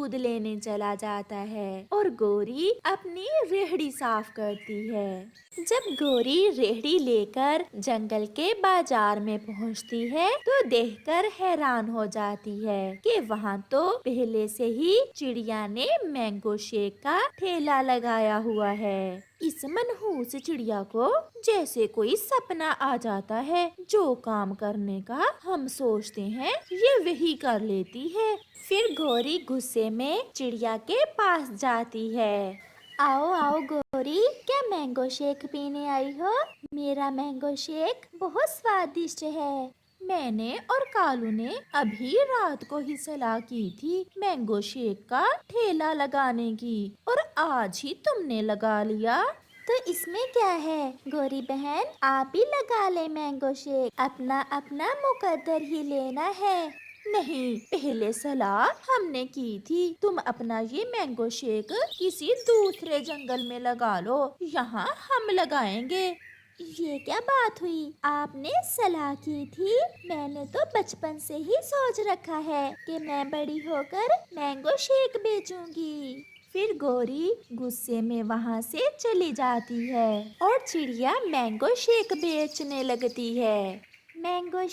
दूध लेने चला जाता है और गोरी अपनी रेहड़ी साफ करती है। जब गोरी रेहड़ी लेकर जंगल के बाजार में पहुंचती है तो देखकर हैरान हो जाती है कि वहां तो पहले से ही चिड़िया ने मैंगो शेक का ठेला लगाया हुआ है। इस मनहूस चिड़िया को जैसे कोई सपना आ जाता है, जो काम करने का हम सोचते हैं ये वही कर लेती है। फिर गोरी गुस्से में चिड़िया के पास जाती है। आओ आओ गोरी, क्या मैंगो शेक पीने आई हो? मेरा मैंगो शेक बहुत स्वादिष्ट है। मैंने और कालू ने अभी रात को ही सलाह की थी मैंगो शेक का ठेला लगाने की, और आज ही तुमने लगा लिया। तो इसमें क्या है गोरी बहन, आप ही लगा ले मैंगो शेक, अपना अपना मुकद्दर ही लेना है। नहीं, पहले सलाह हमने की थी, तुम अपना ये मैंगो शेक किसी दूसरे जंगल में लगा लो, यहाँ हम लगाएंगे। ये क्या बात हुई, आपने सलाह की थी? मैंने तो बचपन से ही सोच रखा है कि मैं बड़ी होकर मैंगो शेक बेचूंगी। फिर गोरी गुस्से में वहाँ से चली जाती है और चिड़िया मैंगो शेक बेचने लगती है। मैंगो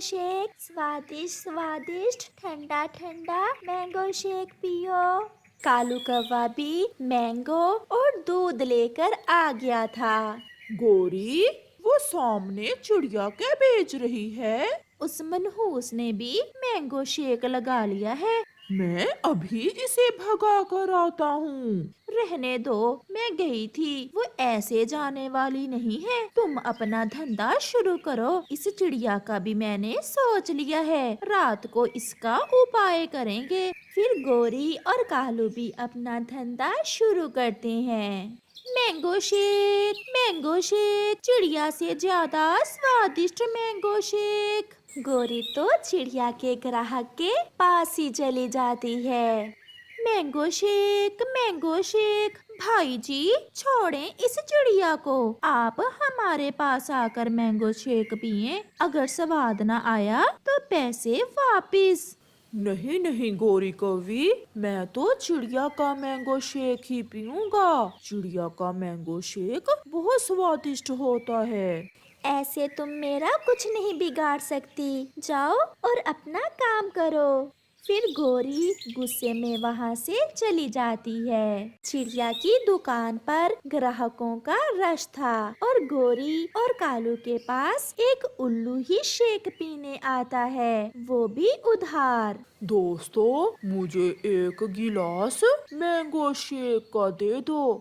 शेक, स्वादिष्ट स्वादिष्ट, ठंडा ठंडा मैंगो शेक पियो। कालू कौवा भी मैंगो और दूध लेकर आ गया था। गोरी, वो सामने चिड़िया क्या बेच रही है? उस मनहूस ने भी मैंगो शेक लगा लिया है। मैं अभी इसे भगा कर आता हूँ। रहने दो, मैं गई थी, वो ऐसे जाने वाली नहीं है। तुम अपना धंधा शुरू करो, इस चिड़िया का भी मैंने सोच लिया है, रात को इसका उपाय करेंगे। फिर गोरी और कालू भी अपना धंधा शुरू करते हैं। मैंगो शेक, चिड़िया से ज्यादा स्वादिष्ट मैंगो शेक। गोरी तो चिड़िया के ग्राहक के पास ही चली जाती है। मैंगो शेक, भाई जी छोड़ें इस चिड़िया को, आप हमारे पास आकर मैंगो शेक पिए, अगर स्वाद न आया तो पैसे वापिस। नहीं नहीं गोरी कौवी, मैं तो चिड़िया का मैंगो शेक ही पीऊंगा। चिड़िया का मैंगो शेक बहुत स्वादिष्ट होता है। ऐसे तुम मेरा कुछ नहीं बिगाड़ सकती, जाओ और अपना काम करो। फिर गोरी गुस्से में वहाँ से चली जाती है। चिड़िया की दुकान पर ग्राहकों का रश था और गोरी और कालू के पास एक उल्लू ही शेक पीने आता है, वो भी उधार। दोस्तों, मुझे एक गिलास मैंगो शेक का दे दो,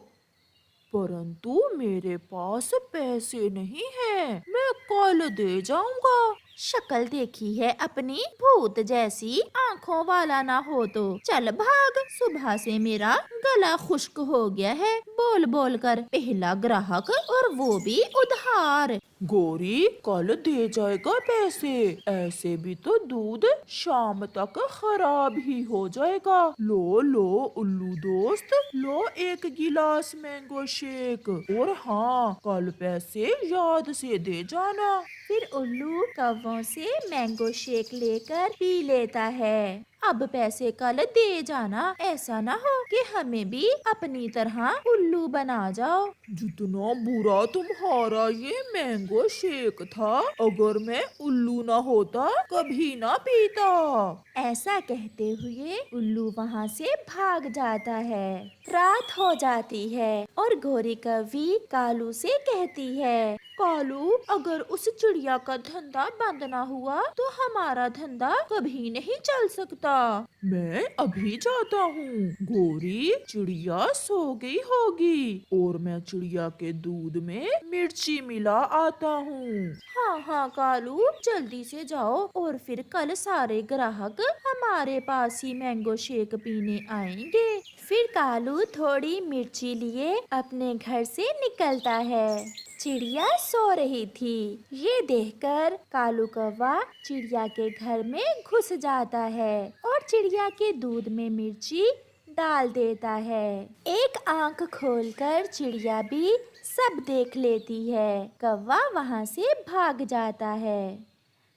परंतु मेरे पास पैसे नहीं हैं, मैं कल दे जाऊंगा। शक्ल देखी है अपनी, भूत जैसी, आँखों वाला ना हो तो चल भाग, सुबह से मेरा गला खुश्क हो गया है बोल बोल कर। पहला ग्राहक और वो भी उधार। गोरी, कल दे जाएगा पैसे, ऐसे भी तो दूध शाम तक खराब ही हो जाएगा। लो लो उल्लू दोस्त, लो एक गिलास मैंगो शेक, और हाँ, कल पैसे याद से दे जाना। फिर उल्लू कौवों से मैंगो शेक लेकर पी लेता है। अब पैसे कल दे जाना, ऐसा ना हो कि हमें भी अपनी तरह उल्लू बना जाओ। जितना बुरा तुम्हारा ये मैंगो शेक था, अगर मैं उल्लू ना होता कभी ना पीता। ऐसा कहते हुए उल्लू वहाँ से भाग जाता है। रात हो जाती है और गोरी कौवी कालू से कहती है, कालू, अगर उस चिड़िया का धंधा बंद ना हुआ तो हमारा धंधा कभी नहीं चल सकता। मैं अभी जाता हूँ। गोरी, चिड़िया सो गई होगी और मैं चिड़िया के दूध में मिर्ची मिला आता हूँ। हाँ हाँ कालू, जल्दी से जाओ और फिर कल सारे ग्राहक हमारे पास ही मैंगो शेक पीने आएंगे। फिर कालू थोड़ी मिर्ची लिए अपने घर से निकलता है। चिड़िया सो रही थी, ये देखकर कालू कौवा चिड़िया के घर में घुस जाता है और चिड़िया के दूध में मिर्ची डाल देता है। एक आंख खोलकर चिड़िया भी सब देख लेती है। कौवा वहाँ से भाग जाता है।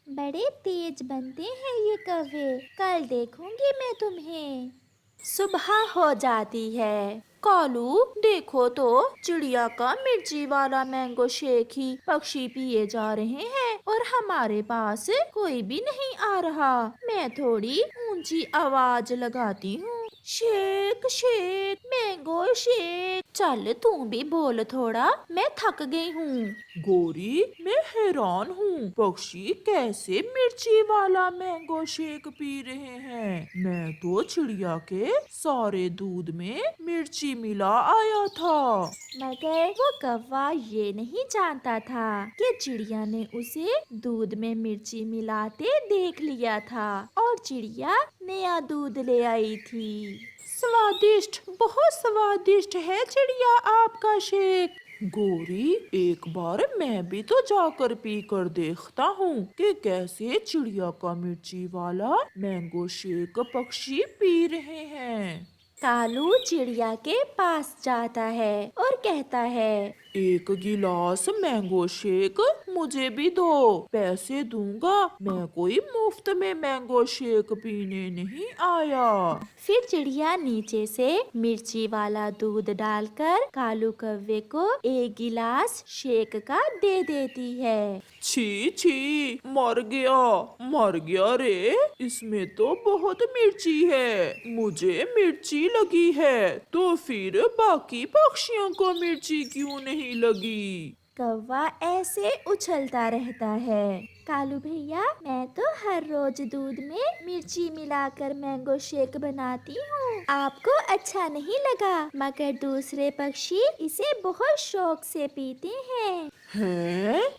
बड़े तेज बनते हैं ये कौवे, कल देखूंगी मैं तुम्हें। सुबह हो जाती है। कालू, देखो तो चिड़िया का मिर्ची वाला मैंगो शेक ही पक्षी पिए जा रहे हैं और हमारे पास कोई भी नहीं आ रहा। मैं थोड़ी ऊंची आवाज लगाती हूँ, शेक शेक मैंगो शेक। चल तू भी बोल थोड़ा, मैं थक गई हूँ। गोरी, मैं हैरान हूँ, पक्षी कैसे मिर्ची वाला मैंगो शेक पी रहे हैं। मैं तो चिड़िया के सारे दूध में मिर्ची मिला आया था। मगर वो कौवा ये नहीं जानता था कि चिड़िया ने उसे दूध में मिर्ची मिलाते देख लिया था और चिड़िया नया दूध ले आई थी। स्वादिष्ट, बहुत स्वादिष्ट है चिड़िया आपका शेक। गोरी, एक बार मैं भी तो जाकर पी कर देखता हूँ कि कैसे चिड़िया का मिर्ची वाला मैंगो शेक पक्षी पी रहे हैं। कालू चिड़िया के पास जाता है और कहता है, एक गिलास मैंगो शेक मुझे भी दो, पैसे दूंगा, मैं कोई मुफ्त में मैंगो शेक पीने नहीं आया। फिर चिड़िया नीचे से मिर्ची वाला दूध डालकर कालू कौवे को एक गिलास शेक का दे देती है। छी छी, मर गया रे, इसमें तो बहुत मिर्ची है, मुझे मिर्ची लगी है, तो फिर बाकी पक्षियों को मिर्ची क्यों नहीं लगी। कौवा ऐसे उछलता रहता है, कालू भैया, मैं तो हर रोज दूध में मिर्ची मिलाकर मैंगो शेक बनाती हूँ, आपको अच्छा नहीं लगा, मगर दूसरे पक्षी इसे बहुत शौक से पीते हैं।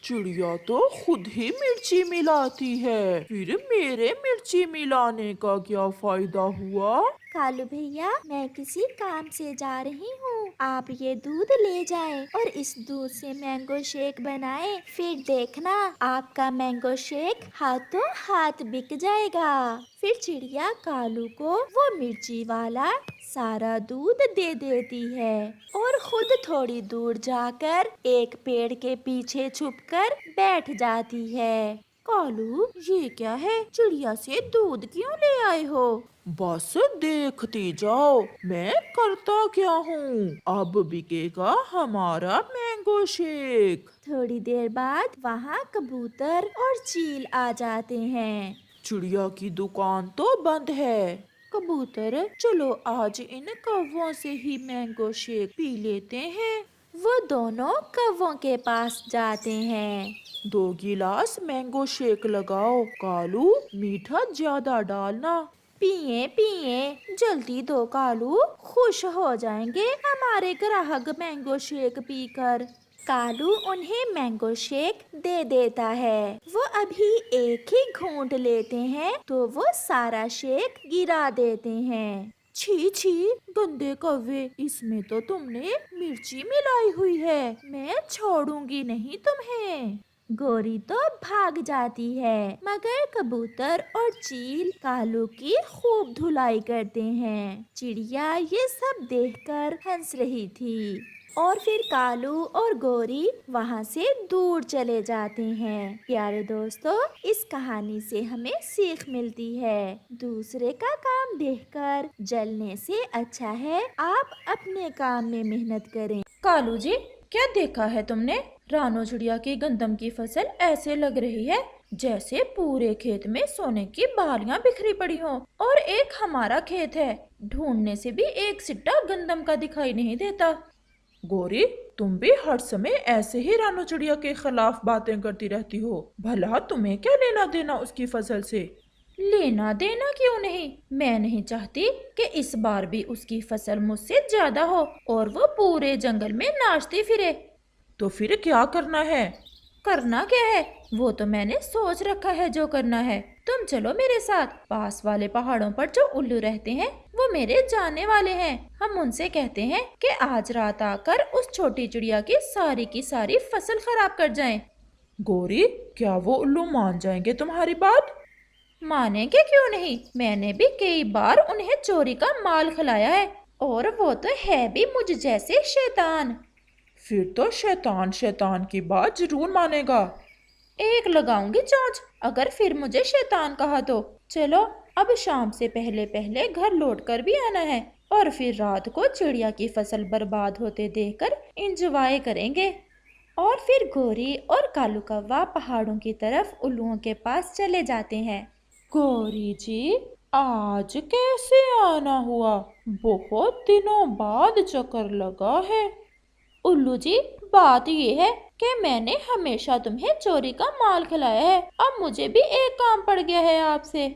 चिड़िया तो खुद ही मिर्ची मिलाती है, फिर मेरे मिर्ची मिलाने का क्या फायदा हुआ। कालू भैया, मैं किसी काम से जा रही हूँ, आप ये दूध ले जाएं और इस दूध से मैंगो शेक बनाएं, फिर देखना आपका मैंगो शेक हाथों हाथ बिक जाएगा। फिर चिड़िया कालू को वो मिर्ची वाला सारा दूध दे देती है और खुद थोड़ी दूर जाकर एक पेड़ के पीछे छुपकर बैठ जाती है। कालू, ये क्या है, चिड़िया से दूध क्यों ले आए हो? बस देखती जाओ, मैं करता क्या हूँ, अब बिकेगा हमारा मैंगो शेक। थोड़ी देर बाद वहाँ कबूतर और चील आ जाते हैं। चिड़िया की दुकान तो बंद है। कबूतर, चलो आज इन कौवों से ही मैंगो शेक पी लेते हैं। वो दोनों कौवों के पास जाते हैं। 2 गिलास मैंगो शेक लगाओ, कालू मीठा ज्यादा डालना। पिए पिए, जल्दी दो कालू, खुश हो जाएंगे हमारे ग्राहक मैंगो शेक पीकर। कालू उन्हें मैंगो शेक दे देता है। वो अभी एक ही घूंट लेते हैं तो वो सारा शेक गिरा देते हैं। छी छी, गंदे कौवे, इसमें तो तुमने मिर्ची मिलाई हुई है, मैं छोड़ूंगी नहीं तुम्हें। गोरी तो भाग जाती है, मगर कबूतर और चील कालू की खूब धुलाई करते हैं। चिड़िया ये सब देखकर हंस रही थी और फिर कालू और गोरी वहाँ से दूर चले जाते हैं। प्यारे दोस्तों, इस कहानी से हमें सीख मिलती है, दूसरे का काम देखकर जलने से अच्छा है आप अपने काम में मेहनत करें। कालू जी, क्या देखा है तुमने? रानो चिड़िया की गंदम की फसल ऐसे लग रही है जैसे पूरे खेत में सोने की बालियां बिखरी पड़ी हों और एक हमारा खेत है, ढूंढने से भी एक सिट्टा गंदम का दिखाई नहीं देता। गोरी, तुम भी हर समय ऐसे ही रानो चिड़िया के खिलाफ बातें करती रहती हो, भला तुम्हें क्या लेना देना उसकी फसल से? लेना देना क्यों नहीं, मैं नहीं चाहती कि इस बार भी उसकी फसल मुझसे ज्यादा हो और वो पूरे जंगल में नाचती फिरे। तो फिर क्या करना है? करना क्या है, वो तो मैंने सोच रखा है जो करना है। तुम चलो मेरे साथ, पास वाले पहाड़ों पर जो उल्लू रहते हैं वो मेरे जानने वाले हैं। हम उनसे कहते हैं कि आज रात आकर उस छोटी चिड़िया की सारी फसल खराब कर जाएं। गोरी, क्या वो उल्लू मान जाएंगे तुम्हारी बात? मानेंगे क्यों नहीं, मैंने भी कई बार उन्हें चोरी का माल खिलाया है और वो तो है भी मुझ जैसे शैतान। फिर तो शैतान शैतान की बात जरूर मानेगा। एक लगाऊंगी चोंच अगर फिर मुझे शैतान कहा तो। चलो अब शाम से पहले पहले घर लौट कर भी आना है और फिर रात को चिड़िया की फसल बर्बाद होते देखकर एंजॉय करेंगे। और फिर गोरी और कालू कौवा पहाड़ों की तरफ उल्लुओं के पास चले जाते हैं। गौरी जी, आज कैसे आना हुआ? बहुत दिनों बाद चक्कर लगा है। उल्लू जी, बात ये है कि मैंने हमेशा तुम्हें चोरी का माल खिलाया है, अब मुझे भी एक काम पड़ गया है आपसे।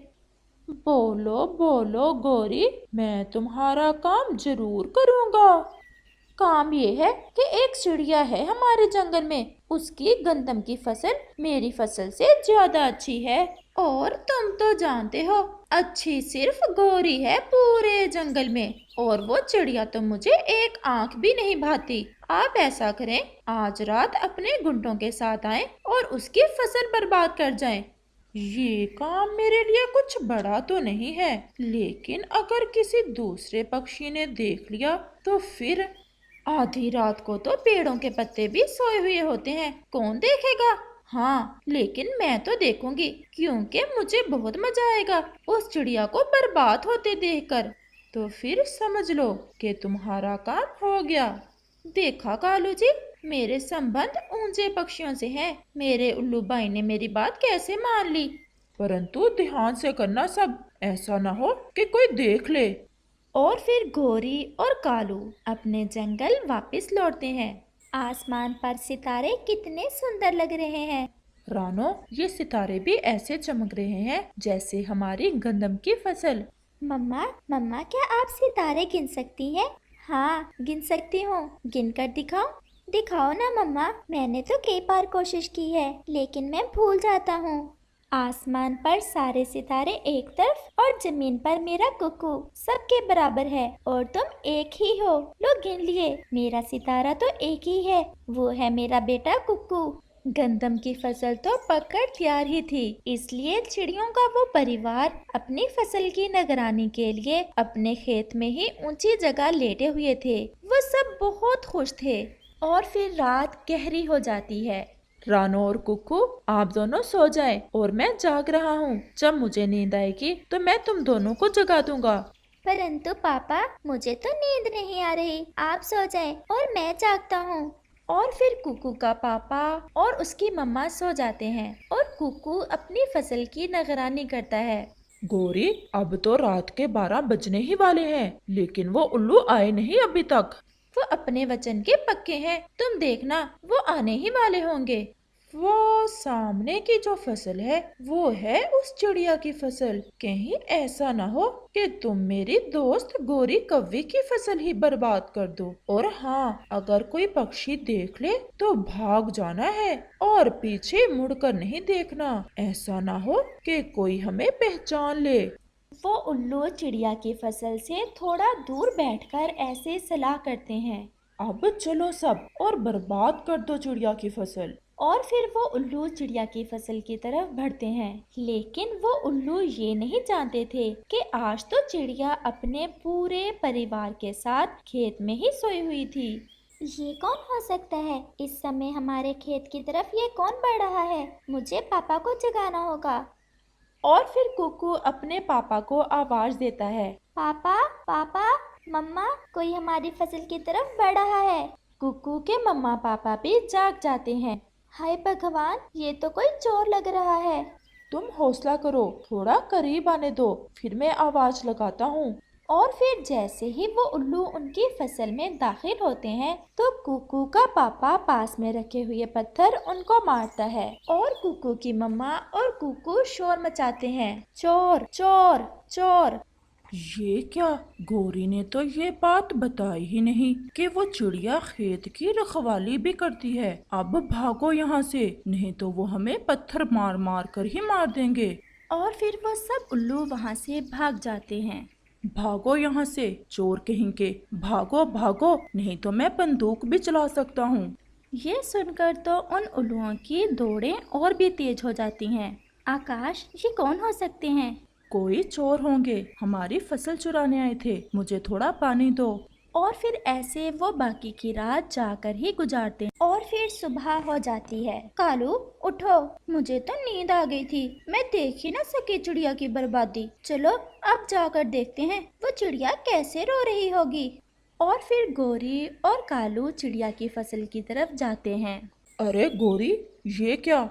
बोलो बोलो गौरी, मैं तुम्हारा काम जरूर करूँगा। काम ये है कि एक चिड़िया है हमारे जंगल में, उसकी गंदम की फसल मेरी फसल से ज्यादा अच्छी है। और तुम तो जानते हो, अच्छी सिर्फ गोरी है पूरे जंगल में, और वो चिड़िया तो मुझे एक आंख भी नहीं भाती। आप ऐसा करें, आज रात अपने गुंडों के साथ आएं और उसकी फसल बर्बाद कर जाएं। ये काम मेरे लिए कुछ बड़ा तो नहीं है, लेकिन अगर किसी दूसरे पक्षी ने देख लिया तो फिर? आधी रात को तो पेड़ों के पत्ते भी सोए हुए होते हैं, कौन देखेगा? हाँ, लेकिन मैं तो देखूंगी, क्योंकि मुझे बहुत मजा आएगा उस चिड़िया को बर्बाद होते देखकर। तो फिर समझ लो कि तुम्हारा काम हो गया। देखा कालू जी, मेरे संबंध ऊंचे पक्षियों से हैं। मेरे उल्लू भाई ने मेरी बात कैसे मान ली। परंतु ध्यान से करना सब, ऐसा ना हो कि कोई देख ले। और फिर गोरी और कालू अपने जंगल वापस लौटते हैं। आसमान पर सितारे कितने सुंदर लग रहे हैं। रानो, ये सितारे भी ऐसे चमक रहे हैं जैसे हमारी गंदम की फसल। मम्मा, मम्मा क्या आप सितारे गिन सकती हैं? हाँ, गिन सकती हूँ। गिन कर दिखाओ। दिखाओ ना मम्मा, मैंने तो कई बार कोशिश की है, लेकिन मैं भूल जाता हूँ। आसमान पर सारे सितारे एक तरफ और जमीन पर मेरा कुकू सबके बराबर है, और तुम एक ही हो। लो गिन लिए, मेरा सितारा तो एक ही है, वो है मेरा बेटा कुकू। गंदम की फसल तो पककर तैयार ही थी, इसलिए चिड़ियों का वो परिवार अपनी फसल की निगरानी के लिए अपने खेत में ही ऊंची जगह लेटे हुए थे। वो सब बहुत खुश थे। और फिर रात गहरी हो जाती है। रानो और कुकू, आप दोनों सो जाएं और मैं जाग रहा हूँ। जब मुझे नींद आएगी तो मैं तुम दोनों को जगा दूंगा। परंतु पापा, मुझे तो नींद नहीं आ रही, आप सो जाएं और मैं जागता हूँ। और फिर कुकू का पापा और उसकी मम्मा सो जाते हैं और कुकू अपनी फसल की निगरानी करता है। गोरी, अब तो रात के 12 बजने ही वाले हैं, लेकिन वो उल्लू आए नहीं अभी तक। वो अपने वचन के पक्के हैं, तुम देखना वो आने ही वाले होंगे। वो सामने की जो फसल है वो है उस चिड़िया की फसल। कहीं ऐसा ना हो कि तुम मेरी दोस्त गोरी कौवे की फसल ही बर्बाद कर दो। और हाँ, अगर कोई पक्षी देख ले तो भाग जाना है और पीछे मुड़कर नहीं देखना। ऐसा ना हो कि कोई हमें पहचान ले। वो उल्लू चिड़िया की फसल से थोड़ा दूर बैठकर ऐसे सलाह करते हैं। अब चलो सब और बर्बाद कर दो चिड़िया की फसल। और फिर वो उल्लू चिड़िया की फसल की तरफ बढ़ते हैं, लेकिन वो उल्लू ये नहीं जानते थे कि आज तो चिड़िया अपने पूरे परिवार के साथ खेत में ही सोई हुई थी। ये कौन हो सकता है? इस समय हमारे खेत की तरफ ये कौन बढ़ रहा है? मुझे पापा को जगाना होगा। और फिर कुकू अपने पापा को आवाज देता है। पापा, पापा, मम्मा, कोई हमारी फसल की तरफ बढ़ रहा है। कुकू के मम्मा पापा भी जाग जाते हैं। हाय भगवान, ये तो कोई चोर लग रहा है। तुम हौसला करो, थोड़ा करीब आने दो, फिर मैं आवाज लगाता हूँ। और फिर जैसे ही वो उल्लू उनकी फसल में दाखिल होते हैं तो कुकू का पापा पास में रखे हुए पत्थर उनको मारता है और कुकू की मम्मा और कुकू शोर मचाते हैं, चोर चोर चोर। ये क्या, गोरी ने तो ये बात बताई ही नहीं कि वो चिड़िया खेत की रखवाली भी करती है। अब भागो यहाँ से, नहीं तो वो हमें पत्थर मार मार कर ही मार देंगे। और फिर वो सब उल्लू वहाँ से भाग जाते हैं। भागो यहाँ से, चोर कहेंगे, भागो भागो, नहीं तो मैं बंदूक भी चला सकता हूँ। ये सुनकर तो उन उल्लुओं की दौड़ें और भी तेज हो जाती हैं। आकाश, ये कौन हो सकते हैं? कोई चोर होंगे, हमारी फसल चुराने आए थे, मुझे थोड़ा पानी दो। और फिर ऐसे वो बाकी की रात जाकर ही गुजारते हैं और फिर सुबह हो जाती है। कालू उठो, मुझे तो नींद आ गई थी, मैं देख ही ना सकी चिड़िया की बर्बादी। चलो अब जाकर देखते हैं वो चिड़िया कैसे रो रही होगी। और फिर गोरी और कालू चिड़िया की फसल की तरफ जाते हैं। अरे गोरी, ये क्या?